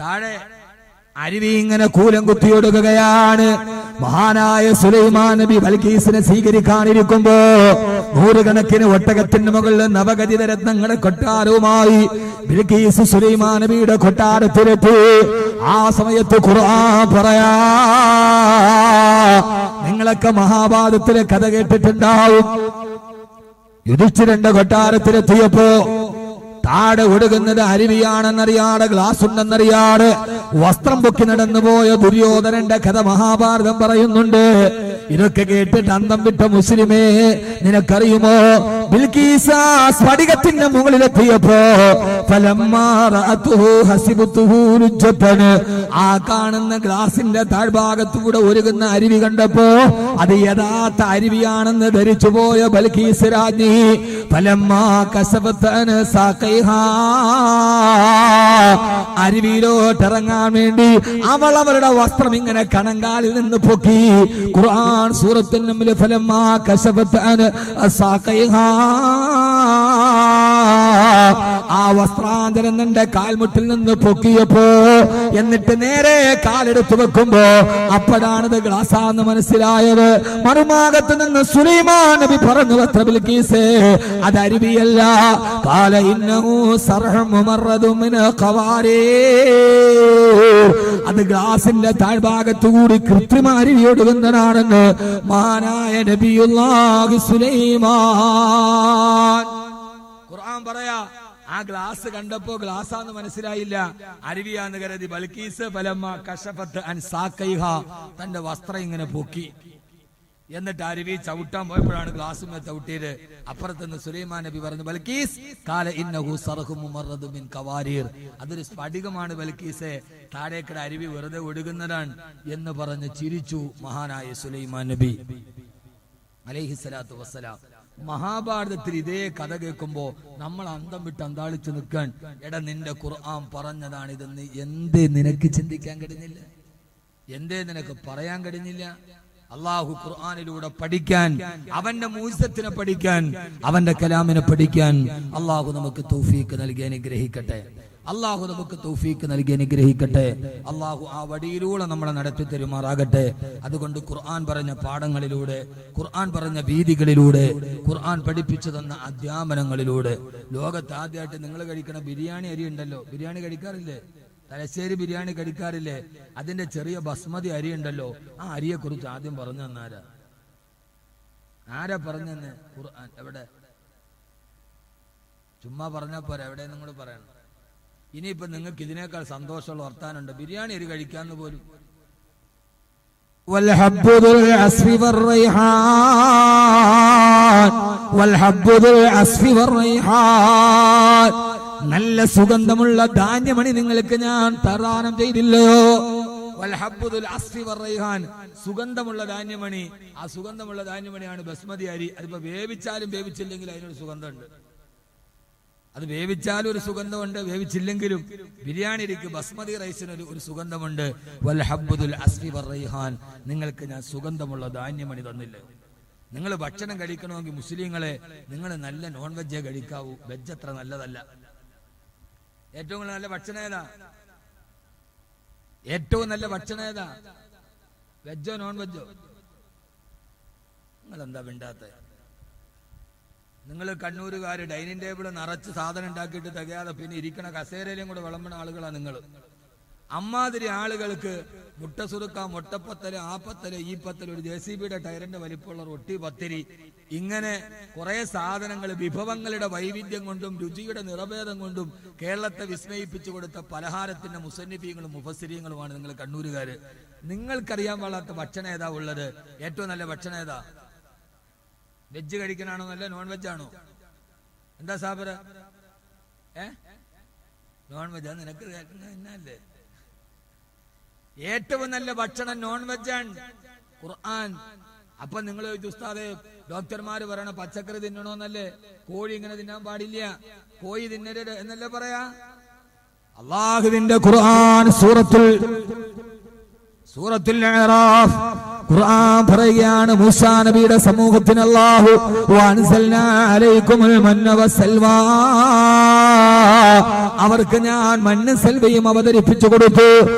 താഴെ അരുവി ഇങ്ങനെ കൂലം കുത്തിയൊടുകയാണ്. മഹാനായ സുലൈമാൻ നബി ബൽക്കീസിനെ സ്വീകരിക്കാനിരിക്കുമ്പോ നൂറുകണക്കിന് ഒട്ടകത്തിന് മുകളിൽ നവഗതിത രത്നങ്ങളുടെ കൊട്ടാരവുമായി ബൽക്കീസ് സുലൈമാൻ നബിയുടെ കൊട്ടാരത്തിലെത്തി. ആ സമയത്ത് ഖുർആൻ പറയാ, നിങ്ങളൊക്കെ മഹാഭാരതത്തിലെ കഥ കേട്ടിട്ടുണ്ടാവും. യുധിഷ്ഠിരന്റെ കൊട്ടാരത്തിലെത്തിയപ്പോ താഴെ ഒഴുകുന്നത് അരുവിയാണെന്നറിയാതെ, ഗ്ലാസ് ഉണ്ടെന്നറിയാതെ വസ്ത്രം പൊക്കി നടന്നുപോയ ദുര്യോധനന്റെ കഥ മഹാഭാരതം പറയുന്നുണ്ട്. ഇതൊക്കെ കേട്ടിട്ട് അന്തം വിട്ട മുസ്ലിമേ, നിനക്കറിയുമോ ബിൽക്കീസ് സ്ഫടികത്തിന്റെ മുകളിലെത്തിയപ്പോ ആ കാണുന്ന ഗ്ലാസിന്റെ താഴ്ഭാഗത്തൂടെ ഒഴുകുന്ന അരുവി കണ്ടപ്പോ അത് യഥാർത്ഥ അരുവിയാണെന്ന് ധരിച്ചു പോയ ബൽക്കീസ് രാജ്ഞി അരുവിയിലോട്ടിറങ്ങാൻ വേണ്ടി അവൾ അവരുടെ വസ്ത്രം ഇങ്ങനെ കണങ്കാലിൽ നിന്ന് പൊക്കി. ഖുർആൻ സൂറത്തുൽ നംൽ ഫലമ്മാ കശഫത് അൻ സാഖൈഹാ, ആ വസ്ത്രാന്തരം തന്റെ കാൽമുട്ടിൽ നിന്ന് പൊക്കിയപ്പോ എന്നിട്ട് നേരെ കാലെടുത്തു വെക്കുമ്പോ അപ്പോഴാണത് ഗ്ലാസാന്ന് മനസ്സിലായത്. മറുഭാഗത്ത് നിന്ന് സുലൈമാൻ നബി പറഞ്ഞു, അത്ര ബിൽക്കീസേ അത് അരുവിയല്ല, ഖാല ഇന്നഹു സർഹും മുമറദും മിൻ ഖവാരീർ, അത് ഗ്ലാസിന്റെ താഴ്ഭാഗത്തുകൂടി കൃത്രിമ അരുവി ഒഴുകുന്നതാണെന്ന് മഹാനായ നബിയുല്ലാഹി സുലൈമാൻ. ഖുർആൻ പറയാ, ആ ഗ്ലാസ് കണ്ടപ്പോ ഗ്ലാസാന്ന് മനസ്സിലായില്ല, അരുവിയാന്ന് കരുതി. ബൽക്കീസ് ഫലമ്മാ കശഫത് അൻ സാഖൈഹാ, തന്റെ വസ്ത്രം ഇങ്ങനെ പൊക്കി. എന്നിട്ട് അരുവി ചവിട്ടാൻ പോയപ്പോഴാണ് ഗ്ലാസുമേ ചവിട്ടിയത്. അപ്പുറത്തുനിന്ന് സുലൈമാൻ നബി പറഞ്ഞു, ബൽക്കീസ് ഖാല ഇന്നഹു സർഹും മുമറദും മിൻ ഖവാരീർ, അതൊരു സ്ഫടികമാണ് ബൽക്കീസേ, താഴേക്കട അരുവി വെറുതെ ഒഴുകുന്നതാണ് എന്ന് പറഞ്ഞ് ചിരിച്ചു മഹാനായ സുലൈമാൻ നബി അലൈഹിസ്സലാത്തു വസ്സലാം. മഹാഭാരതത്തിൽ ഇതേ കഥ കേൾക്കുമ്പോ നമ്മൾ അന്തം വിട്ട് അന്താളിച്ചു നിൽക്കാൻ, എടാ നിന്റെ ഖുർആൻ പറഞ്ഞതാണ് ഇതെന്ന് എന്തേ നിനക്ക് ചിന്തിക്കാൻ കഴിഞ്ഞില്ല? എന്തേ നിനക്ക് പറയാൻ കഴിഞ്ഞില്ല? അള്ളാഹു ഖുർആനിലൂടെ പഠിക്കാൻ, അവന്റെ മൂസത്തിനെ പഠിക്കാൻ, അവന്റെ കലാമിനെ പഠിക്കാൻ അള്ളാഹു നമുക്ക് തൗഫീക്ക് നൽകി അനുഗ്രഹിക്കട്ടെ. അള്ളാഹു നമുക്ക് തൗഫീക്ക് നൽകി അനുഗ്രഹിക്കട്ടെ. അള്ളാഹു ആ വഴിയിലൂടെ നമ്മളെ നടത്തി തരുമാറാകട്ടെ. അതുകൊണ്ട് ഖുർആൻ പറഞ്ഞ പാഠങ്ങളിലൂടെ, ഖുർആൻ പറഞ്ഞ വീതികളിലൂടെ, ഖുർആൻ പഠിപ്പിച്ചു തന്ന അധ്യാപനങ്ങളിലൂടെ, ലോകത്ത് ആദ്യമായിട്ട് നിങ്ങൾ കഴിക്കണ ബിരിയാണി അരി ഉണ്ടല്ലോ, ബിരിയാണി കഴിക്കാറില്ലേ? തലശ്ശേരി ബിരിയാണി കഴിക്കാറില്ലേ? അതിന്റെ ചെറിയ ബസ്മതി അരി ഉണ്ടല്ലോ, ആ അരിയെ കുറിച്ച് ആദ്യം പറഞ്ഞു തന്നാരാ? ആരാ പറഞ്ഞെന്ന്? ഖുർആൻ. എവിടെ? ചുമ്മാ പറഞ്ഞാ പോരാ, എവിടെ നിങ്ങൾ പറയണം. ഇനിയിപ്പോ നിങ്ങൾക്ക് ഇതിനേക്കാൾ സന്തോഷമുള്ള വർത്താനുണ്ട്, ബിരിയാണി അരി കഴിക്കാന്ന് പോലും. നല്ല സുഗന്ധമുള്ള ധാന്യമണി നിങ്ങൾക്ക് ഞാൻ പ്രദാനം ചെയ്തില്ലയോ? സുഗന്ധമുള്ള ധാന്യമണി. ആ സുഗന്ധമുള്ള ധാന്യമണിയാണ് ബസ്മതി അരി. അതിപ്പോ വേവിച്ചാലും വേവിച്ചില്ലെങ്കിൽ അതിനൊരു സുഗന്ധമുണ്ട്. അത് വേവിച്ചാലും ഒരു സുഗന്ധമുണ്ട്, വേവിച്ചില്ലെങ്കിലും. ബിരിയാണി അരിക്ക്, ബസ്മതി റൈസിന് ഒരു സുഗന്ധമുണ്ട്. വൽഹബ്ബുൽ അസ്ഫി വറൈഹാൻ, നിങ്ങൾക്ക് ഞാൻ സുഗന്ധമുള്ള ധാന്യമണി തന്നില്ലേ? നിങ്ങൾ ഭക്ഷണം കഴിക്കണമെങ്കിൽ മുസ്ലിങ്ങളെ നിങ്ങൾ നല്ല നോൺ വെജേ കഴിക്കാവൂ, വെജ് അത്ര നല്ലതല്ല. ഏറ്റവും നല്ല ഭക്ഷണം ഏതാ? ഏറ്റവും നല്ല ഭക്ഷണം ഏതാ? വെജോ നോൺ വെജോ? നിങ്ങൾ എന്താ മിണ്ടാത്ത? നിങ്ങൾ കണ്ണൂരുകാര് ഡൈനിങ് ടേബിൾ നിറച്ച് സാധനം ഉണ്ടാക്കിയിട്ട് തികയാതെ പിന്നെ ഇരിക്കണ കസേരയിലും കൂടെ വിളമ്പണ ആളുകളാണ് നിങ്ങൾ. അമ്മാതിരി ആളുകൾക്ക് മുട്ട സുറുക്ക, മുട്ടപ്പത്തല്, ആപ്പത്തല്, ഈ പത്തല്, ഒരു JCBയുടെ ടയറിന്റെ വലിപ്പമുള്ള റൊട്ടി, പത്തിരി, ഇങ്ങനെ കുറെ സാധനങ്ങൾ വിഭവങ്ങളുടെ വൈവിധ്യം കൊണ്ടും രുചിയുടെ നിറഭേദം കൊണ്ടും കേരളത്തെ വിസ്മയിപ്പിച്ചു കൊടുത്ത പലഹാരത്തിന്റെ മുസന്നിഫീങ്ങളും മുഫസ്സിരീങ്ങളുമാണ് നിങ്ങൾ കണ്ണൂരുകാര്. നിങ്ങൾക്കറിയാൻ പാടാത്ത ഭക്ഷണം ഏതാ ഉള്ളത്? ഏറ്റവും നല്ല ഭക്ഷണം ഏതാ? വെജ് കഴിക്കണാണോ നല്ല നോൺ വെജ് ആണോ? എന്താ സാബറ? Non veg. നിനക്ക് എന്നല്ലേ ഏറ്റവും നല്ല ഭക്ഷണം? നോൺ വെജാണ്. ഖുർആൻ. അപ്പൊ നിങ്ങൾ ഉസ്താദേ, ഡോക്ടർമാര് പറയണ പച്ചക്കറി തിന്നണോന്നല്ലേ? കോഴി ഇങ്ങനെ തിന്നാൻ പാടില്ല, കോഴി തിന്നരുത് എന്നല്ലേ പറയാ? അള്ളാഹുവിന്റെ ഖുർആൻ സൂറത്തുൽ അഅറാഫ് ഖുർആൻ പറയുകയാണ് മൂസാ നബിയുടെ സമൂഹത്തിന് അല്ലാഹു വഅൻസൽനാ അലൈക്കുമുൽ മന്ന വസ്സൽവാ, അവർക്ക് ഞാൻ മണ്ണും സെൽവയും അവതരിപ്പിച്ചു കൊടുത്തു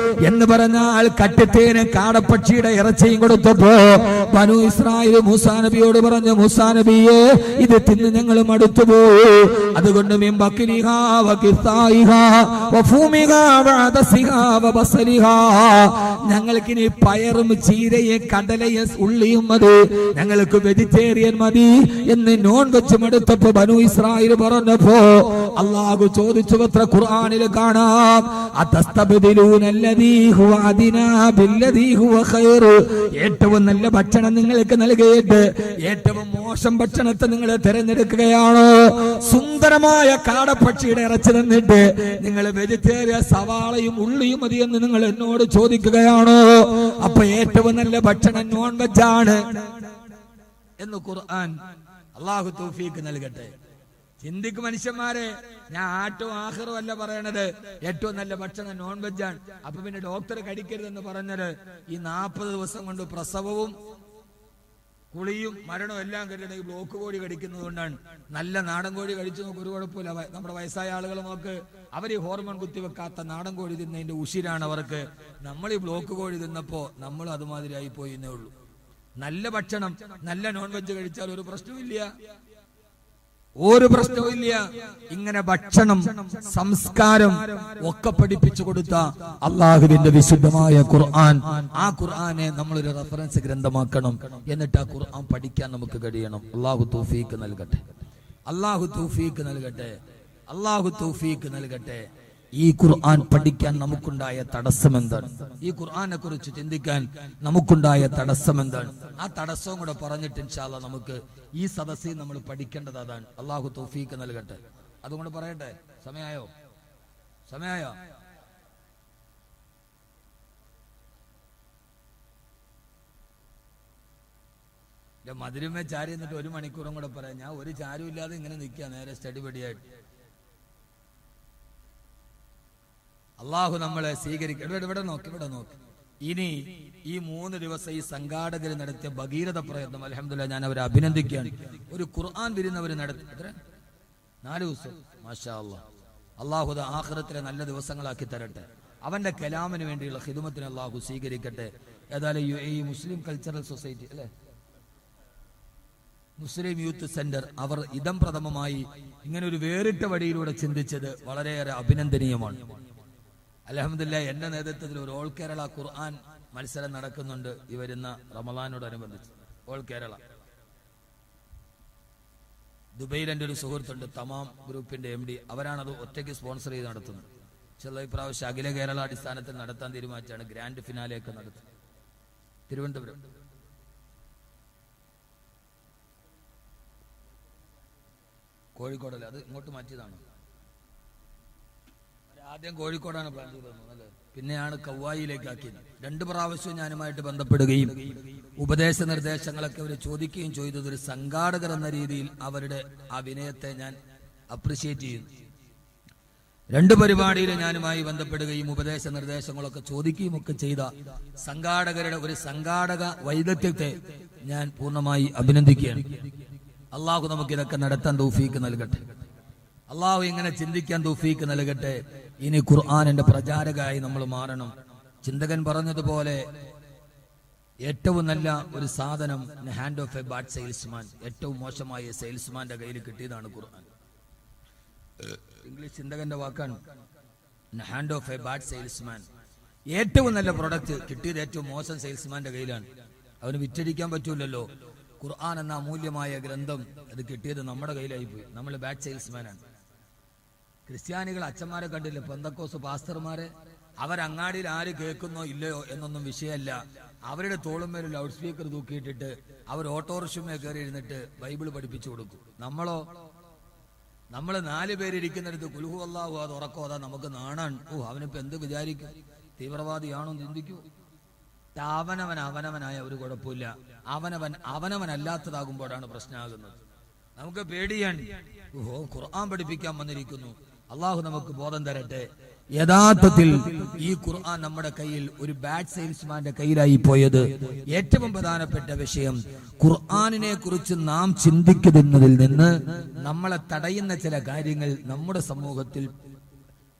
എന്ന് പറഞ്ഞാൽ കട്ടിത്തേന് കാടപ്പക്ഷിയുടെ ഇറച്ചിയും കൊടുത്തപ്പോ ബനൂ ഇസ്രായേൽ മൂസാ നബിയോട് പറഞ്ഞു, മൂസാ നബിയെ ഇത് തിന്ന് ഞങ്ങൾ മടുത്തുപോയി, അതുകൊണ്ട് മിൻ ബക്രിഹാ വകിസായിഹാ വഫൂമിഹാ വഅദസിഹാ വബസലിഹാ, ഞങ്ങൾക്കിനി പയറും ചീരയും കടലയും ഉള്ളിയും മതി, ഞങ്ങൾക്ക് വെജിറ്റേറിയൻ മതി എന്ന് നോൺ വെച്ച് മടുത്തപ്പോ ബനൂ ഇസ്രായേൽ പറഞ്ഞപ്പോ അല്ലാഹു ചോദിച്ചു, അത്ര ഖുർആനിൽ കാണാം, അതസ്തബ്ദിലൂനല്ലദീ ഹുവ അദ്നാ ബില്ലദീ ഹുവ ഖൈർ, ഏറ്റവും നല്ല ഭക്ഷണം നിങ്ങൾക്ക് നൽകിയിട്ട് ഏറ്റവും മോശം ഭക്ഷണത്തെ നിങ്ങൾ തിരഞ്ഞെടുക്കുകയാണോ? സുന്ദരമായ കാടപ്പക്ഷിയുടെ ഇറച്ചി തന്നിട്ട് നിങ്ങൾ വെജിറ്റേറിയൻ സവാളയും ഉള്ളിയും മതി എന്ന് നിങ്ങൾ എന്നോട് ചോദിക്കുകയാണോ? അപ്പൊ ഏറ്റവും നല്ല ഭക്ഷണം നോൺ വെജാണ് എന്ന് ഖുർആൻ. അല്ലാഹു തൗഫീഖ് നൽകട്ടെ. ചിന്തിക്ക് മനുഷ്യന്മാരെ, ഞാൻ ആറ്റവും ആഖിറും അല്ല പറയണത്, ഏറ്റവും നല്ല ഭക്ഷണം നോൺ വെജാണ്. അപ്പൊ പിന്നെ ഡോക്ടർ കടിക്കരുതെന്ന് പറഞ്ഞത് ഈ 40 ദിവസം കൊണ്ട് പ്രസവവും കുളിയും മരണവും എല്ലാം കഴിഞ്ഞ ഈ ബ്ലോക്ക് കോഴി കടിക്കുന്നത് കൊണ്ടാണ്. നല്ല നാടൻ കോഴി കഴിച്ചു നോക്ക്, ഒരു കുഴപ്പമില്ല. നമ്മുടെ വയസ്സായ ആളുകൾ നോക്ക്, അവർ ഈ ഹോർമോൺ കുത്തിവെക്കാത്ത നാടൻ കോഴി തിന്നതിന്റെ ഉഷിരാണ് അവർക്ക്. നമ്മൾ ഈ ബ്ലോക്ക് കോഴി തിന്നപ്പോ നമ്മൾ അതുമാതിരി ആയി പോയിന്നേ ഉള്ളൂ. നല്ല ഭക്ഷണം, നല്ല നോൺ വെജ് കഴിച്ചാൽ ഒരു പ്രശ്നമില്ല, ഒരു പ്രശ്നവുമില്ല. ഇങ്ങനെ ഭക്ഷണം, സംസ്കാരം ഒക്കെ പഠിപ്പിച്ചു കൊടുത്ത അള്ളാഹുവിന്റെ വിശുദ്ധമായ ഖുർആൻ, ആ ഖുർആനെ നമ്മളൊരു റെഫറൻസ് ഗ്രന്ഥമാക്കണം. എന്നിട്ട് ആ ഖുർആൻ പഠിക്കാൻ നമുക്ക് കഴിയണം. അള്ളാഹു തൗഫീഖ് നൽകട്ടെ, അള്ളാഹു തൗഫീഖ് നൽകട്ടെ, അള്ളാഹു തൗഫീഖ് നൽകട്ടെ. ഈ ഖുർആൻ പഠിക്കാൻ നമുക്കുണ്ടായ തടസ്സം എന്താണ്? ഈ ഖുർആനെ കുറിച്ച് ചിന്തിക്കാൻ നമുക്കുണ്ടായ തടസ്സം എന്താണ്? ആ തടസ്സവും കൂടെ പറഞ്ഞിട്ട് ഇൻഷാ അല്ലാഹ് നമുക്ക് ഈ സദസ്സിൽ നമ്മൾ പഠിക്കേണ്ടത് അതാണ്. അള്ളാഹു തൗഫീഖ് നൽകട്ടെ. അതുകൊണ്ട് പറയട്ടെ, സമയായോ? സമയായോ? മധുരമേ ചാരി എന്നിട്ട് 1 മണിക്കൂറും കൂടെ പറയാം. ഞാൻ ഒരു ചാരും ഇല്ലാതെ ഇങ്ങനെ നിൽക്കുക നേരെ സ്റ്റഡി പടിയായിട്ട്. അള്ളാഹു നമ്മളെ സ്വീകരിക്കും. ഇവിടെ നോക്കി, ഇവിടെ നോക്കി. ഇനി ഈ 3 ദിവസം ഈ സംഘാടകർ നടത്തിയ ഭഗീരഥ പ്രയത്നം അൽഹംദുലില്ലാഹ് ഞാൻ അവരെ അഭിനന്ദിക്കുകയാണ്. ഒരു ഖുർആൻ വിരുന്നവർ നടത്തി 4 ദിവസം. മാഷാ അല്ലാഹ്. അള്ളാഹു ആഖിറത്തിലെ നല്ല ദിവസങ്ങളാക്കി തരട്ടെ. അവന്റെ കലാമിന് വേണ്ടിയുള്ള ഖിദ്മത്തിനെ അള്ളാഹു സ്വീകരിക്കട്ടെ. ഏതായാലും ഈ മുസ്ലിം കൾച്ചറൽ സൊസൈറ്റി അല്ലെ, മുസ്ലിം യൂത്ത് സെന്റർ, അവർ ഇദം പ്രഥമമായി ഇങ്ങനെ ഒരു വേറിട്ട വഴിയിലൂടെ ചിന്തിച്ചത് വളരെയേറെ അഭിനന്ദനീയമാണ്. അൽഹംദുലില്ലാഹ് എന്റെ നേതൃത്വത്തിൽ ഒരു ഓൾ കേരള ഖുർആൻ മത്സരം നടക്കുന്നുണ്ട് ഈ വരുന്ന റമളാനോടനുബന്ധിച്ച്. ഓൾ കേരള ദുബൈയിൽ എൻ്റെ ഒരു സുഹൃത്തുണ്ട്, തമാം ഗ്രൂപ്പിന്റെ MD, അവരാണത് ഒറ്റയ്ക്ക് സ്പോൺസർ ചെയ്ത് നടത്തുന്നത്. ചില ഇപ്രാവശ്യം അഖില കേരള അടിസ്ഥാനത്തിൽ നടത്താൻ തീരുമാനിച്ചാണ്. ഗ്രാൻഡ് ഫിനാലെയൊക്കെ നടത്തും തിരുവനന്തപുരം. കോഴിക്കോടല്ലേ? അത് ഇങ്ങോട്ട് മാറ്റിയതാണ്. ആദ്യം കോഴിക്കോടാണ് പ്ലാൻ ചെയ്തത്, അല്ലേ? പിന്നെയാണ് കൗവായിലേക്ക് ആക്കിയത്. 2 പ്രാവശ്യം ഞാനുമായിട്ട് ബന്ധപ്പെടുകയും ഉപദേശ നിർദ്ദേശങ്ങളൊക്കെ അവർ ചോദിക്കുകയും ചെയ്തത് ഒരു സംഘാടകർ എന്ന രീതിയിൽ അവരുടെ ആ വിനയത്തെ ഞാൻ അപ്രിഷിയേറ്റ് ചെയ്യുന്നു. 2 പരിപാടിയിൽ ഞാനുമായി ബന്ധപ്പെടുകയും ഉപദേശ നിർദ്ദേശങ്ങളൊക്കെ ചോദിക്കുകയും ഒക്കെ ചെയ്ത സംഘാടകരുടെ ഒരു സംഘാടക വൈദഗ്ധ്യത്തെ ഞാൻ പൂർണ്ണമായി അഭിനന്ദിക്കുകയാണ്. അള്ളാഹു നമുക്ക് ഇതൊക്കെ നടത്താൻ തൗഫീക്ക് നൽകട്ടെ. അള്ളാഹു ഇങ്ങനെ ചിന്തിക്കാൻ തൗഫീക്ക് നൽകട്ടെ. ഇനി ഖുർആനിന്റെ പ്രചാരകമായി നമ്മൾ മാറണം. ചിന്തകൻ പറഞ്ഞതുപോലെ ഏറ്റവും നല്ല ഒരു സാധനം hand of A bad salesman, ഏറ്റവും മോശമായ സെയിൽസ്മാന്റെ കയ്യിൽ കിട്ടിയതാണ് ഖുർആൻ. ഇംഗ്ലീഷ് ചിന്തകന്റെ വാക്കാണ് hand of A bad salesman. ഏറ്റവും നല്ല പ്രൊഡക്റ്റ് കിട്ടിയത് ഏറ്റവും മോശം സെയിൽസ്മാന്റെ കയ്യിലാണ്. അവന് വിറ്റഴിക്കാൻ പറ്റൂലല്ലോ. ഖുർആൻ എന്ന അമൂല്യമായ ഗ്രന്ഥം അത് കിട്ടിയത് നമ്മുടെ കയ്യിലായി പോയി. നമ്മൾ ബാഡ് സെയിൽസ്മാനാണ്. ക്രിസ്ത്യാനികൾ അച്ഛന്മാരെ കണ്ടില്ല, പെന്തക്കോസ് പാസ്റ്റർമാരെ, അവരങ്ങാടിയിൽ ആര് കേൾക്കുന്നോ ഇല്ലയോ എന്നൊന്നും വിഷയമല്ല. അവരുടെ തോളുമേൽ ലൗഡ് സ്പീക്കർ തൂക്കിയിട്ടിട്ട് അവർ ഓട്ടോറിക്ഷമേ കയറി ഇരുന്നിട്ട് ബൈബിൾ പഠിപ്പിച്ചു കൊടുക്കും. നമ്മളോ, നമ്മൾ 4 പേരിരിക്കുന്നിടത്ത് കുൽഹു അല്ലാഹു അത് ഉറക്കോ അതാ നമുക്ക് നാണാൻ. അവനിപ്പോ എന്ത് വിചാരിക്കും? തീവ്രവാദിയാണോ ചിന്തിക്കൂ. അവനവനായ ഒരു കുഴപ്പമില്ല. അവനവനല്ലാത്തതാകുമ്പോഴാണ് പ്രശ്നമാകുന്നത്. നമുക്ക് പേടിയാണ്. ഖുർആൻ പഠിപ്പിക്കാൻ വന്നിരിക്കുന്നു, അള്ളാഹു നമുക്ക് ബോധം തരട്ടെ. യഥാർത്ഥത്തിൽ ഈ ഖുർആൻ നമ്മുടെ കയ്യിൽ ഒരു ബാഡ് സെയിൽസ്മാന്റെ കയ്യിലായി പോയത് ഏറ്റവും പ്രധാനപ്പെട്ട വിഷയം, ഖുർആനിനെ കുറിച്ച് നാം ചിന്തിക്കുന്നതിൽ നിന്ന് നമ്മളെ തടയുന്ന ചില കാര്യങ്ങൾ നമ്മുടെ സമൂഹത്തിൽ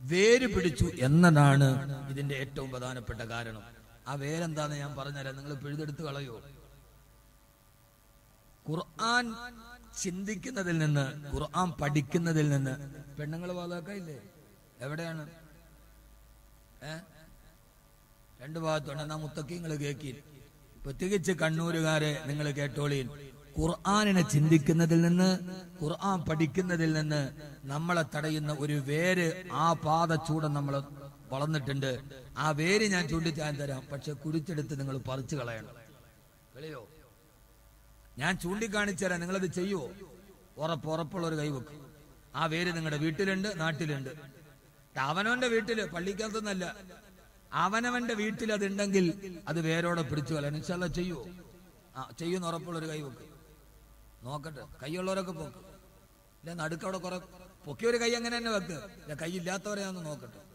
വേര് പിടിച്ചു എന്നതാണ് ഇതിന്റെ ഏറ്റവും പ്രധാനപ്പെട്ട കാരണം. ആ വേരെന്താന്ന് ഞാൻ പറഞ്ഞുതരാം, നിങ്ങൾ പിഴുതെടുത്ത് കളയോ. ഖുർആൻ ചിന്തിക്കുന്നതിൽ നിന്ന്, ഖുർആൻ പഠിക്കുന്നതിൽ നിന്ന് പെണ്ണുങ്ങൾ വാതാക്കില്ലേ? എവിടെയാണ്? രണ്ടു ഭാഗത്തുണ്ട്. എന്നാ മുത്തക്കിങ്ങൾ കേക്കി, പ്രത്യേകിച്ച് കണ്ണൂരുകാരെ നിങ്ങൾ കേട്ടോളീൻ. ഖുർആനിനെ ചിന്തിക്കുന്നതിൽ നിന്ന്, ഖുർആൻ പഠിക്കുന്നതിൽ നിന്ന് നമ്മളെ തടയുന്ന ഒരു വേര്, ആ പാദച്ചൂടം നമ്മൾ വളർന്നിട്ടുണ്ട്. ആ വേര് ഞാൻ ചൂണ്ടിച്ചാൻ തരാം, പക്ഷെ കുരിച്ചെടുത്ത് നിങ്ങൾ പറിച്ചു കളയണം. കളിയോ? ഞാൻ ചൂണ്ടിക്കാണിച്ചു തരാം, നിങ്ങളത് ചെയ്യുവോ? ഉറപ്പുള്ള ഒരു കൈവെക്കും. ആ വേര് നിങ്ങളുടെ വീട്ടിലുണ്ട്, നാട്ടിലുണ്ട്. അവനവന്റെ വീട്ടില്, പള്ളിക്കകത്തൊന്നല്ല, അവനവന്റെ വീട്ടിൽ അതുണ്ടെങ്കിൽ അത് വേരോടെ പിടിച്ചു കളയാൻ ഇൻഷാ അല്ലാഹ് ചെയ്യുവോ? ചെയ്യുന്ന ഉറപ്പുള്ളൊരു കൈ വെക്ക്. നോക്കട്ടെ, കൈയുള്ളവരൊക്കെ പോക്ക്. ഇല്ല, നടുക്കവിടെ കുറെ പൊക്കിയൊരു കൈ അങ്ങനെ തന്നെ വെക്ക്. കൈ ഇല്ലാത്തവരെയാന്ന് നോക്കട്ടെ.